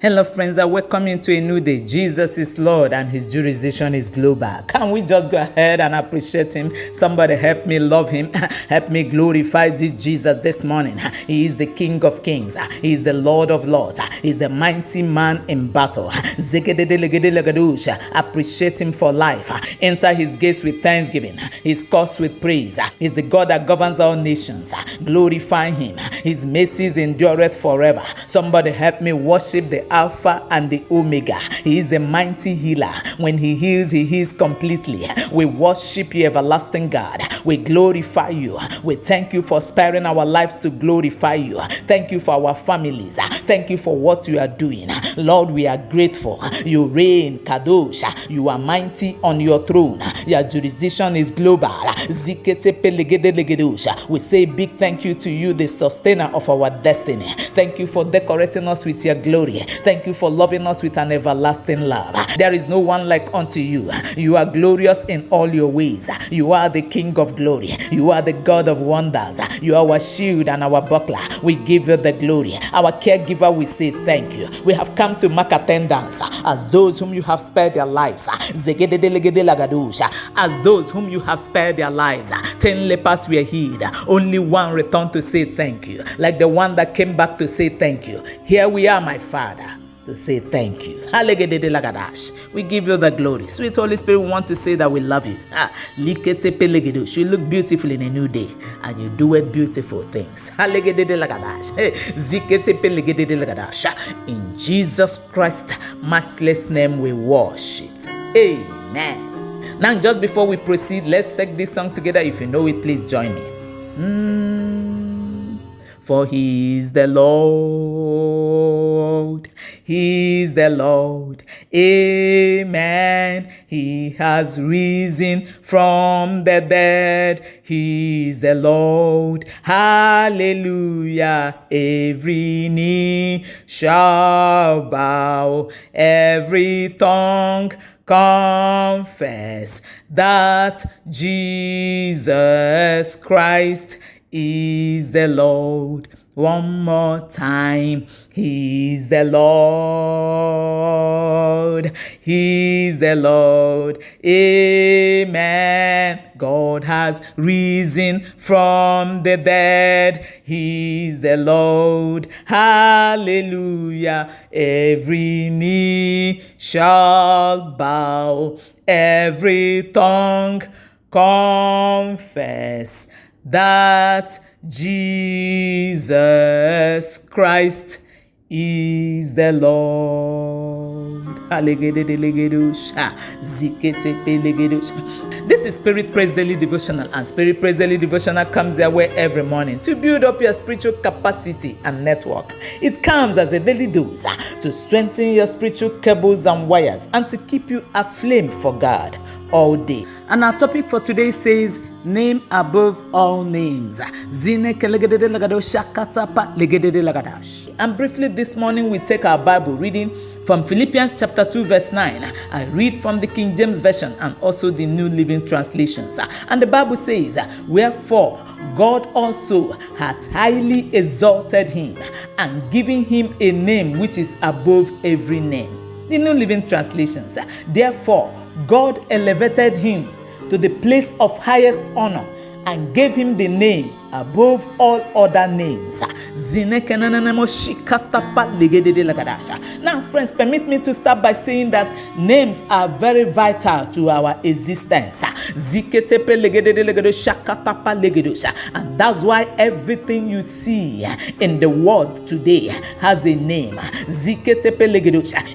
Hello friends, I welcome you to a new day. Jesus is Lord and his jurisdiction is global. Can we just go ahead and appreciate him? Somebody help me love him. Help me glorify this Jesus this morning. He is the King of Kings. He is the Lord of Lords. He is the mighty man in battle. Appreciate him for life. Enter his gates with thanksgiving, his courts with praise. He is the God that governs all nations. Glorify him. His mercies endureth forever. Somebody help me worship the Alpha and the Omega. He is the mighty healer. When he heals completely. We worship you, everlasting God. We glorify you. We thank you for sparing our lives to glorify you. Thank you for our families. Thank you for what you are doing. Lord, we are grateful. You reign, Kadosh. You are mighty on your throne. Your jurisdiction is global. We say big thank you to you, the sustainer of our destiny. Thank you for decorating us with your glory. Thank you for loving us with an everlasting love. There is no one like unto you. You are glorious in all your ways. You are the King of glory. You are the God of wonders. You are our shield and our buckler. We give you the glory. Our caregiver, we say thank you. We have come to mark attendance as those whom you have spared their lives. As those whom you have spared their lives. 10 lepers were healed. Only one returned to say thank you. Like the one that came back to say thank you. Here we are, my Father, to say thank you. We give you the glory. Sweet Holy Spirit, we want to say that we love you. You look beautiful in a new day and you do it beautiful things. In Jesus Christ's matchless name we worship. Amen. Now, just before we proceed, let's take this song together. If you know it, please join me. For he is the Lord. He is the Lord. Amen. He has risen from the dead. He is the Lord. Hallelujah. Every knee shall bow. Every tongue confess that Jesus Christ is the Lord. One more time. He is the Lord. He is the Lord. Amen. God has risen from the dead. He is the Lord. Hallelujah. Every knee shall bow. Every tongue confess that Jesus Christ is the Lord. This is Spirit Praise Daily Devotional, and Spirit Praise Daily Devotional comes their way every morning to build up your spiritual capacity and network. It comes as a daily dose to strengthen your spiritual cables and wires and to keep you aflame for God all day. And our topic for today says, name above all names. And briefly this morning we take our Bible reading from Philippians chapter 2 verse 9. I read from the King James Version and also the New Living Translations. And the Bible says, wherefore God also hath highly exalted him and given him a name which is above every name. The New Living Translations. Therefore God elevated him to the place of highest honor and gave him the name above all other names. Now, friends, permit me to start by saying that names are very vital to our existence. And that's why everything you see in the world today has a name.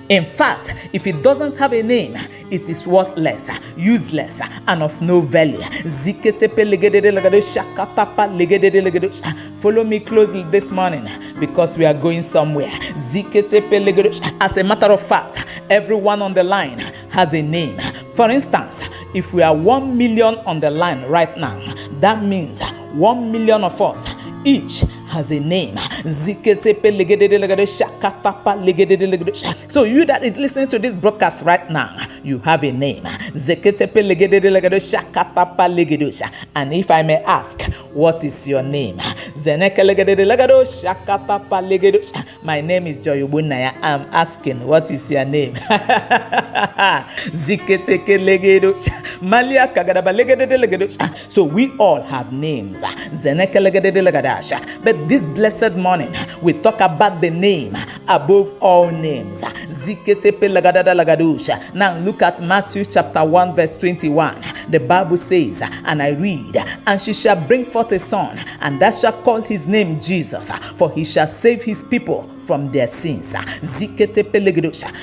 In fact, if it doesn't have a name, it is worthless, useless, and of no value. Follow me closely this morning because we are going somewhere. As a matter of fact, everyone on the line has a name. For instance, if we are 1 million on the line right now, that means 1 million of us each has a name. So you that is listening to this broadcast right now, you have a name. And if I may ask, what is your name? My name is Joy Ubunaya. I'm asking, what is your name? So we all have names. But this blessed morning, we talk about the name above all names. Now look at Matthew chapter 1 verse 21. The Bible says, and I read, and she shall bring forth a son, and thou shalt call his name Jesus, for he shall save his people from their sins.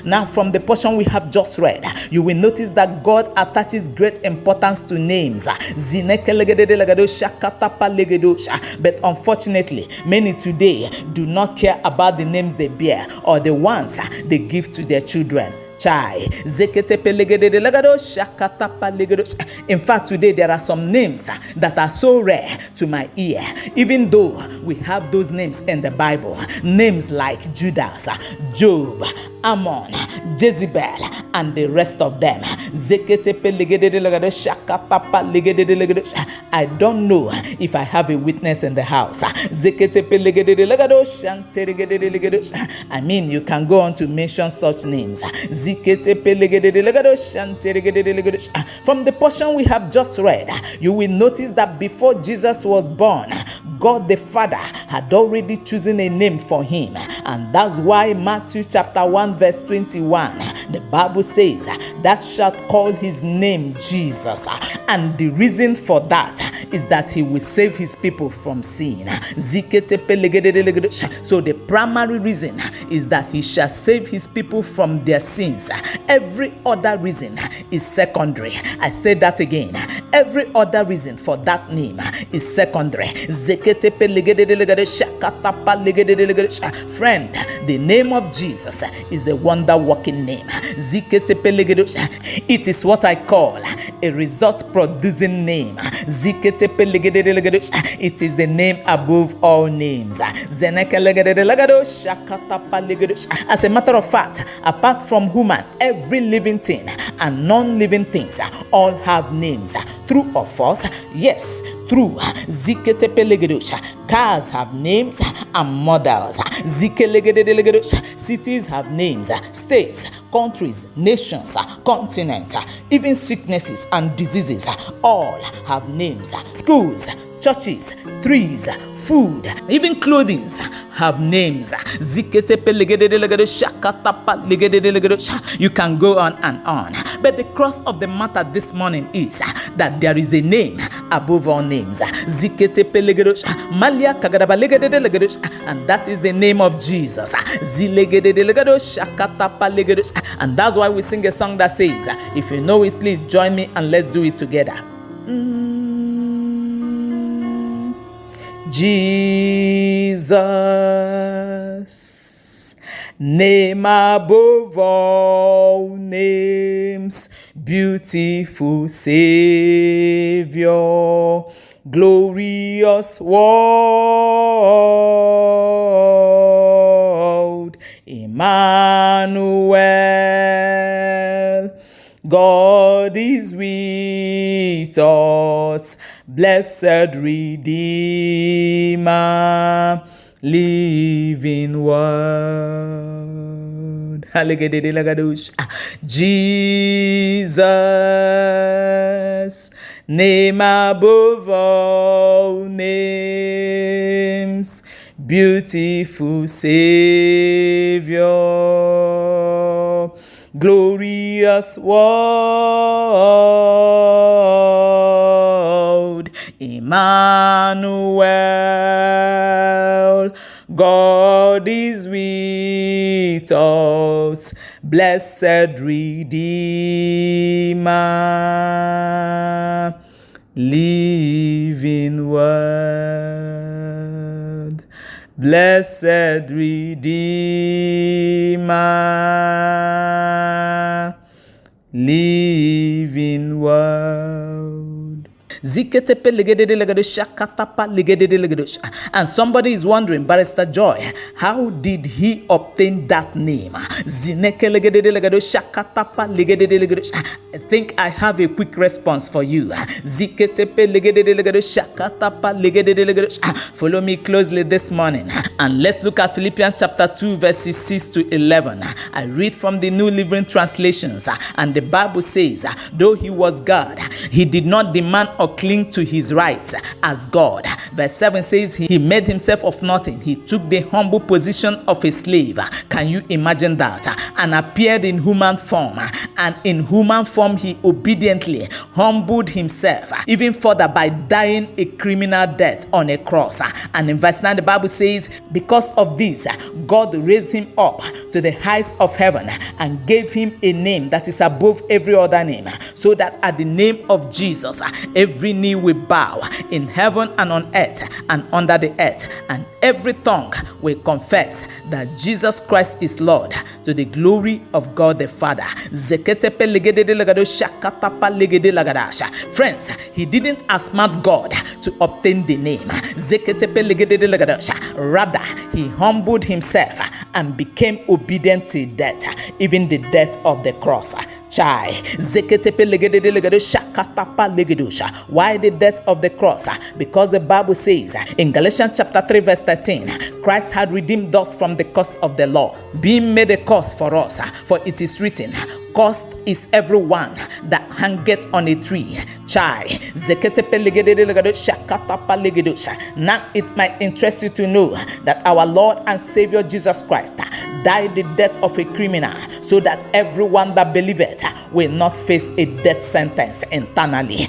Now from the portion we have just read, you will notice that God attaches great importance to names. But unfortunately, many today do not care about the names they bear or the ones they give to their children. In fact, today there are some names that are so rare to my ear, even though we have those names in the Bible. Names like Judas, Job, Ammon, Jezebel, and the rest of them. I don't know if I have a witness in the house. I mean, you can go on to mention such names. From the portion we have just read, you will notice that before Jesus was born, God the Father had already chosen a name for him. And that's why Matthew chapter 1 verse 21, the Bible says, "Thou shalt call his name Jesus." And the reason for that is that he will save his people from sin. So the primary reason is that he shall save his people from their sins. Every other reason is secondary. I say that again. Every other reason for that name is secondary. Friend, the name of Jesus is the wonder-working name. It is what I call a result-producing name. It is the name above all names. As a matter of fact, apart from human, every living thing and non-living things all have names. True or false? Yes, true. Cars have names and models. Cities have names. States, countries, nations, continents, even sicknesses and diseases all have names. Schools, churches, trees, food, even clothing have names. You can go on and on. But the cross of the matter this morning is that there is a name above all names. And that is the name of Jesus. And that's why we sing a song that says, if you know it, please join me and let's do it together. Jesus, name above all names, beautiful Savior, glorious world, Emmanuel, God is with us, blessed Redeemer, living word. Jesus, name above all names, beautiful Savior, glorious world, Emmanuel, God is with us, blessed Redeemer, living word, blessed Redeemer, living word. And somebody is wondering, Barrister Joy, how did he obtain that name? I think I have a quick response for you. Follow me closely this morning and let's look at Philippians chapter 2 verses 6 to 11. I read from the New Living Translations, and the Bible says, though he was God, he did not demand or cling to his rights as God. Verse 7 says he made himself of nothing. He took the humble position of a slave. Can you imagine that? And appeared in human form. And in human form he obediently humbled himself, even further by dying a criminal death on a cross. And in verse 9 the Bible says, because of this God raised him up to the heights of heaven and gave him a name that is above every other name, so that at the name of Jesus every knee will bow in heaven and on earth and under the earth, and every tongue will confess that Jesus Christ is Lord, to the glory of God the Father. Friends, he didn't outsmart God to obtain the name. Rather, he humbled himself and became obedient to death, even the death of the cross. Why the death of the cross? Because the Bible says in Galatians chapter 3 verse 13, Christ had redeemed us from the curse of the law, being made a curse for us. For it is written, cursed is everyone that hangeth on a tree. Now it might interest you to know that our Lord and Savior Jesus Christ died the death of a criminal, so that everyone that believeth will not face a death sentence internally.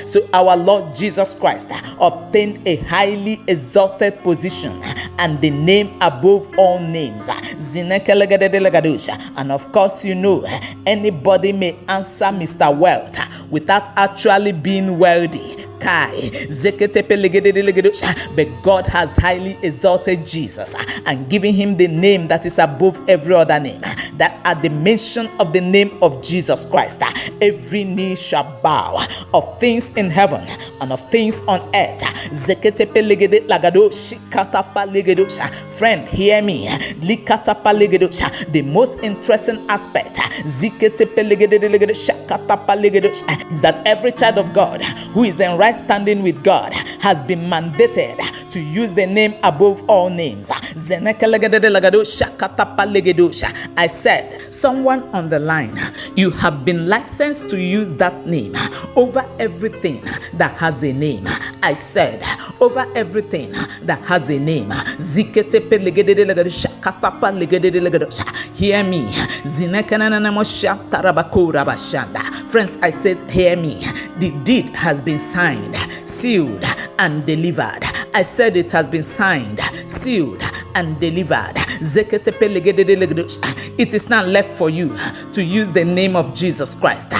So our Lord Jesus Christ obtained a highly exalted position and the name above all names. And of course, you know, anybody may answer Mr. Wealth without actually being wealthy. But God has highly exalted Jesus and given him the name that is above every other name, that at the mention of the name of Jesus Christ every knee shall bow, of things in heaven and of things on earth. Friend, hear me. The most interesting aspect is that every child of God who is in right standing with God has been mandated to use the name above all names. I said, someone on the line, you have been licensed to use that name over everything that has a name. I said, over everything that has a name. Hear me. Friends, I said, hear me. The deed has been signed, sealed, and delivered. I said it has been signed, sealed, and delivered. It is not left for you to use the name of Jesus Christ.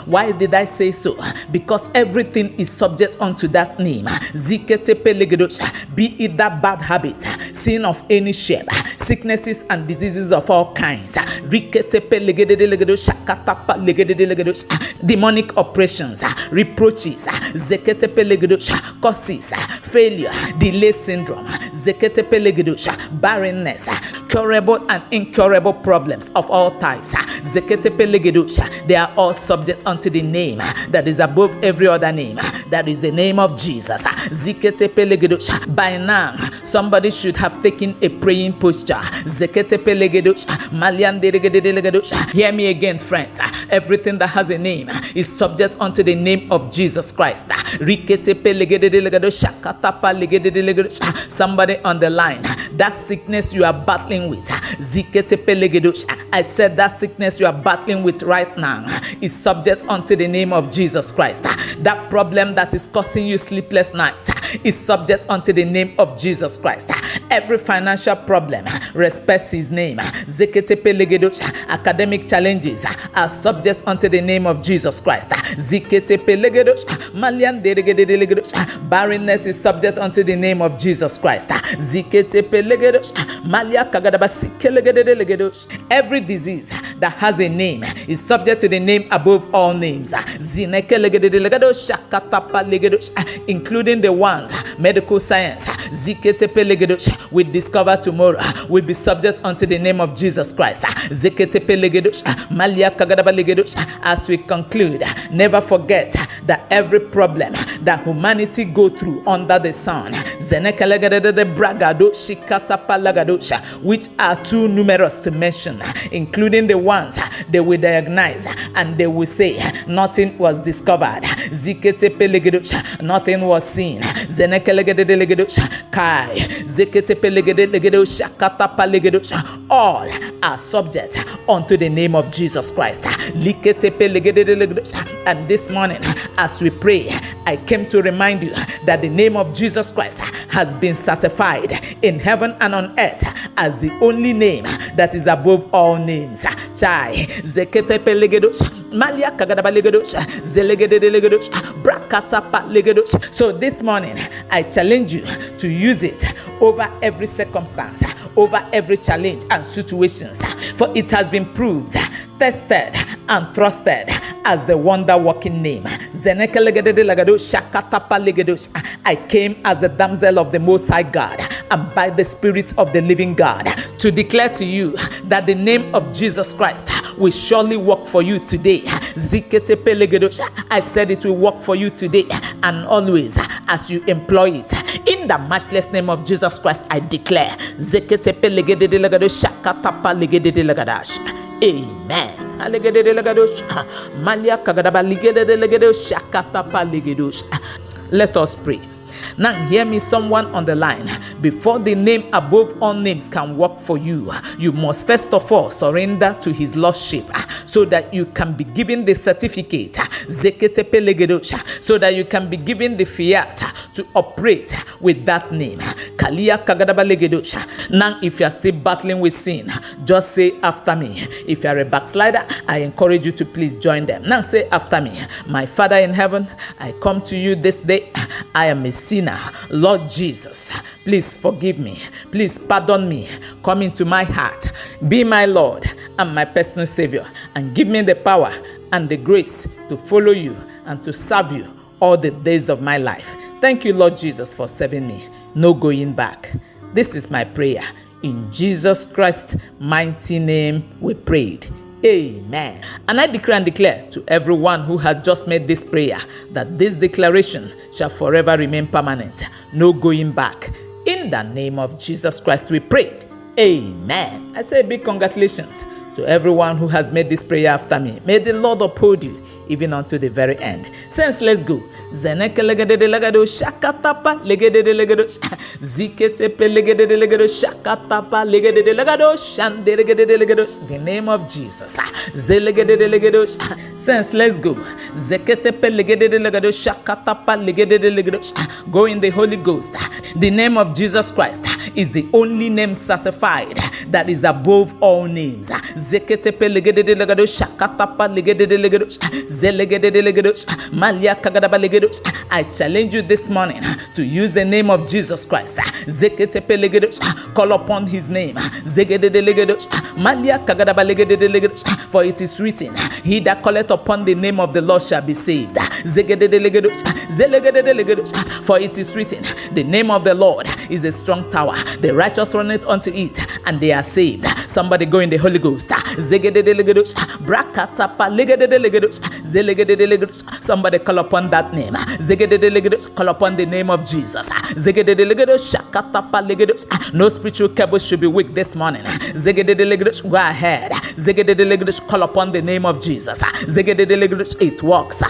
Why did I say so? Because everything is subject unto that name. Be it that bad habit, sin of any shape, sicknesses and diseases of all kinds, demonic operations, reproaches, curses, failure, delay syndrome, barrenness, curable and incurable problems of all types. They are all subject unto the name that is above every other name. That is the name of Jesus. By now, somebody should have taken a praying posture. Hear me again, friends. Everything that has a name is subject unto the name of Jesus Christ. Somebody on the line, that sickness you are battling with, I said that sickness you are battling with right now is subject unto the name of Jesus Christ. That problem that is causing you sleepless nights is subject unto the name of Jesus Christ. Every financial problem respects his name. Academic challenges are subject unto the name of Jesus Christ. Barrenness is subject unto the name of Jesus Christ. Every disease that has a name is subject to the name above all names, including the ones medical science we discover tomorrow will be subject unto the name of Jesus Christ. As we conclude, never forget that every problem that humanity go through under the sun, which are too numerous to mention, including the ones they will diagnose and they will say nothing was discovered, nothing was seen, all are subject unto the name of Jesus Christ. And this morning, as we pray, I came to remind you that the name of Jesus Christ has been certified in heaven and on earth as the only name that is above all names. So this morning, I challenge you to use it over every circumstance, over every challenge and situations, for it has been proved, tested and trusted as the wonder-working name. I came as the damsel of the Most High God and by the Spirit of the living God to declare to you that the name of Jesus Christ will surely work for you today. I said it will work for you today and always as you employ it. In the matchless name of Jesus Christ, I declare. Amen. Let us pray. Now hear me, someone on the line. Before the name above all names can work for you, you must first of all surrender to his lordship so that you can be given the certificate, so that you can be given the fiat to operate with that name. Now if you are still battling with sin, just say after me. If you are a backslider, I encourage you to please join them. Now say after me. My Father in heaven, I come to you this day. I am a sinner. Lord Jesus, please forgive me. Please pardon me. Come into my heart. Be my Lord and my personal Savior, and give me the power and the grace to follow you and to serve you all the days of my life. Thank you, Lord Jesus, for saving me. No going back. This is my prayer. In Jesus Christ's mighty name we prayed. Amen. And I decree and declare to everyone who has just made this prayer that this declaration shall forever remain permanent. No going back. In the name of Jesus Christ we prayed. Amen. I say big congratulations to everyone who has made this prayer after me. May the Lord uphold you even unto the very end. Since let's go. The name of Jesus. Since let's go. Go in the Holy Ghost. The name of Jesus Christ is the only name certified that is above all names. I challenge you this morning to use the name of Jesus Christ. Call upon his name. For it is written, he that calleth upon the name of the Lord shall be saved. For it is written, the name of the Lord is a strong tower. The righteous run it unto it, and they are saved. Somebody go in the Holy Ghost. Somebody call upon that name. Call upon the name of Jesus. No spiritual cable should be weak this morning. Go ahead. Call upon the name of Jesus. It works.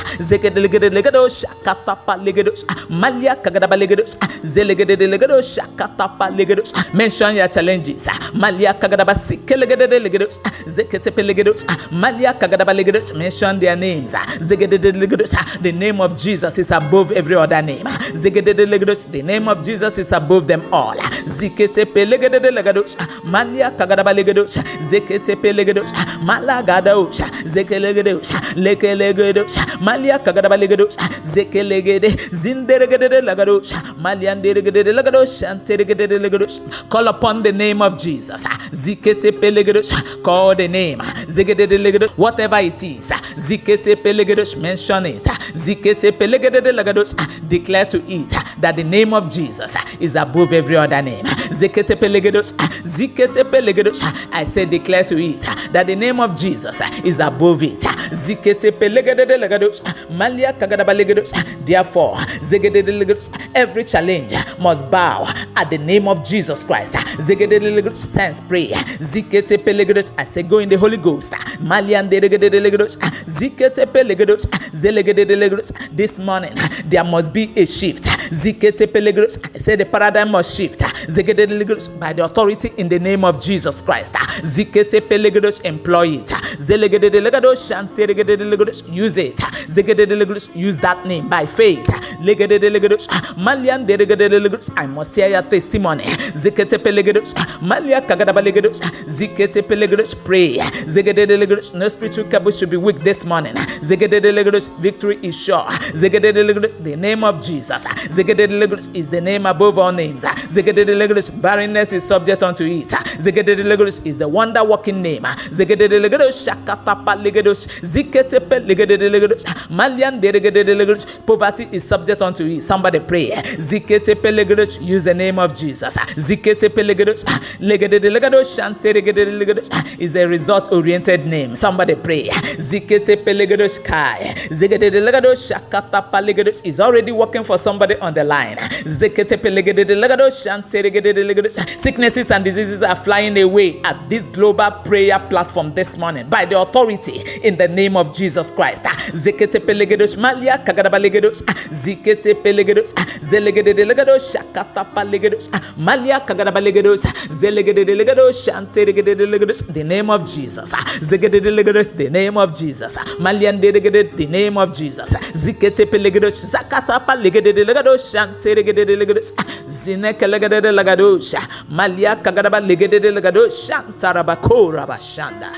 shakatapa legedos, malia kagadaba legedos, zelegede legedos, shakatapa legedos. Mention your challenges. Malia kagadaba sikelegede legedos, zeketepe legedos, malia kagadaba legedos. Mention their names. Zegede legedos. The name of Jesus is above every other name. Zegede legedos. The name of Jesus is above them all. Ziketepe legede legedos, malia kagadaba legedos, zeketepe legedos, malagados, zekelegedos, lekelegedos, malia kagadaba legedos, zekelegede, zinderegede legedos, malianderegede legedos, shanteregede legedos. Call upon the name of Jesus. Ziketepe legedos. Call the name. Zegede legedos. Whatever it is, ziketepe legedos. Mention it. Ziketepe legede legedos. Declare to it that the name of Jesus is above every other name. Zeketepe legedos. Ziketepe legedos. I say declare to it that the name of Jesus is above it. Ziketepe legede legedos. Malia kagadaba legedos. Therefore, zegede legedos. Every challenge must bow at the name of Jesus Christ. Zegede legedos. Stands pray. Ziketepe legedos. I say go in the Holy Ghost. Malian deregede legedos. Ziketepe legedos. Zelegede legedos. This morning there must be a shift. Ziketepe legedos. I say the paradigm must shift. Zegede legedos. By the authority in the name of Jesus Christ. Ziketepe legedos. Employ it. Zelegede legedos. Shanteregede legedos. Use it. Zegede legedos. Use that name by faith. Legede legedos. Malian deregede legedos. I must hear your testimony. Ziketepe legedos. Malia kagadaba legedos. Ziketepe legedos. Pray. Zegede legedos. No spiritual cable should be weak this morning. Zegede legedos. Victory is sure. Zegede legedos. The name of Jesus. Zegede legedos is the name above all names. Zegede legedos. Barrenness is subject unto it. Zegede legedos is the wonder working name. Zegede legedos. Shakatapa legedos. Ziketepe legede legedos. Malian deregede legedos. Poverty is subject unto it. Somebody pray. Ziketepe legedos. Use the name of Jesus. Ziketepe legedos. Legede legedos. Shanteregede legedos is a result oriented name. Somebody pray. Ziketepe legedos kai. Zegede legedos. Shakatapa legedos is already working for somebody on the line. Ziketepe legede legedos. Shanteregede legedos. Sicknesses and diseases are flying away at this global prayer platform this morning by the authority in the name of Jesus Christ. Ziketepe legedos. Malia kagadaba legedos. Ziketepe legedos. Zelegede legedos. Shakatapa legedos. Malia kagadaba legedos. Zelegede legedos. Shanteregede legedos. The name of Jesus. Zegede legedos. The name of Jesus. Malian deregede. The name of Jesus. Ziketepe legedos. Zakatapa legede legedos. Shanteregede legedos. Zineke legede legedos. Malia kagadaba legede legedos. Shantarabako rabashanda.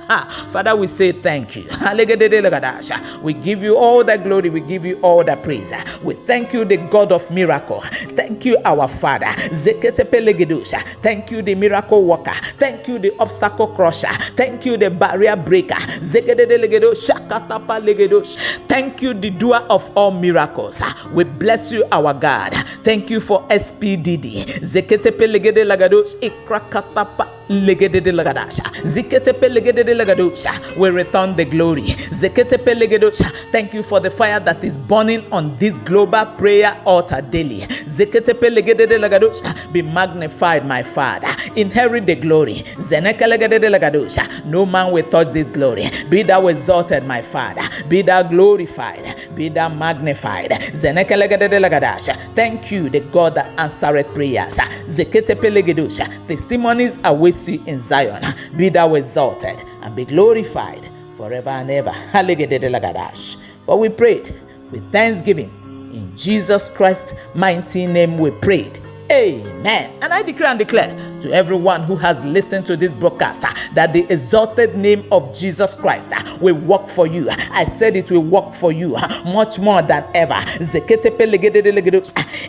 Father, we say thank you. We give you all the glory. We give you all the praise. We thank you, the God of miracle. Thank you, our Father. Zeketepe legedos. Thank you, the miracle worker. Thank you, the obstacle crusher. Thank you, the barrier breaker. Zegede legedos. Shakatapa legedos. Thank you, the doer of all miracles. We bless you, our God. Thank you for SPDD. Zeketepe legede legedos. Ikrakatapa legede legedos. Ziketepe legede legedos. We return the glory. Zeketepe legedos. Thank you for the fire that is burning on this global prayer altar daily. Zeketepe legede legedos. Be magnified, my Father. Inherit the glory. Zeneke legede legedos. No man will touch this glory. Be thou exalted, my Father. Be thou glorified. Be thou magnified. Zeneke legede legedos. Thank you, the God that answered prayers. Zeketepe legedos. Testimonies await you in Zion. Be thou exalted and be glorified forever and ever. For we prayed with thanksgiving. In Jesus Christ's mighty name we prayed. Amen. And I decree and declare to everyone who has listened to this broadcast that the exalted name of Jesus Christ will work for you. I said it will work for you much more than ever.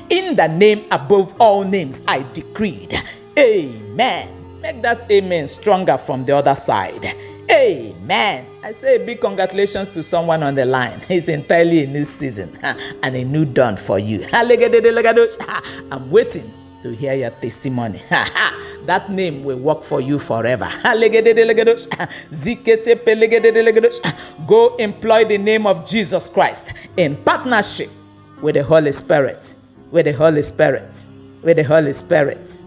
In the name above all names, I decreed. Amen. Make that amen stronger from the other side. Amen. I say a big congratulations to someone on the line. It's entirely a new season and a new dawn for you. I'm waiting to hear your testimony. That name will work for you forever. Go employ the name of Jesus Christ in partnership with the Holy Spirit. With the Holy Spirit. With the Holy Spirit.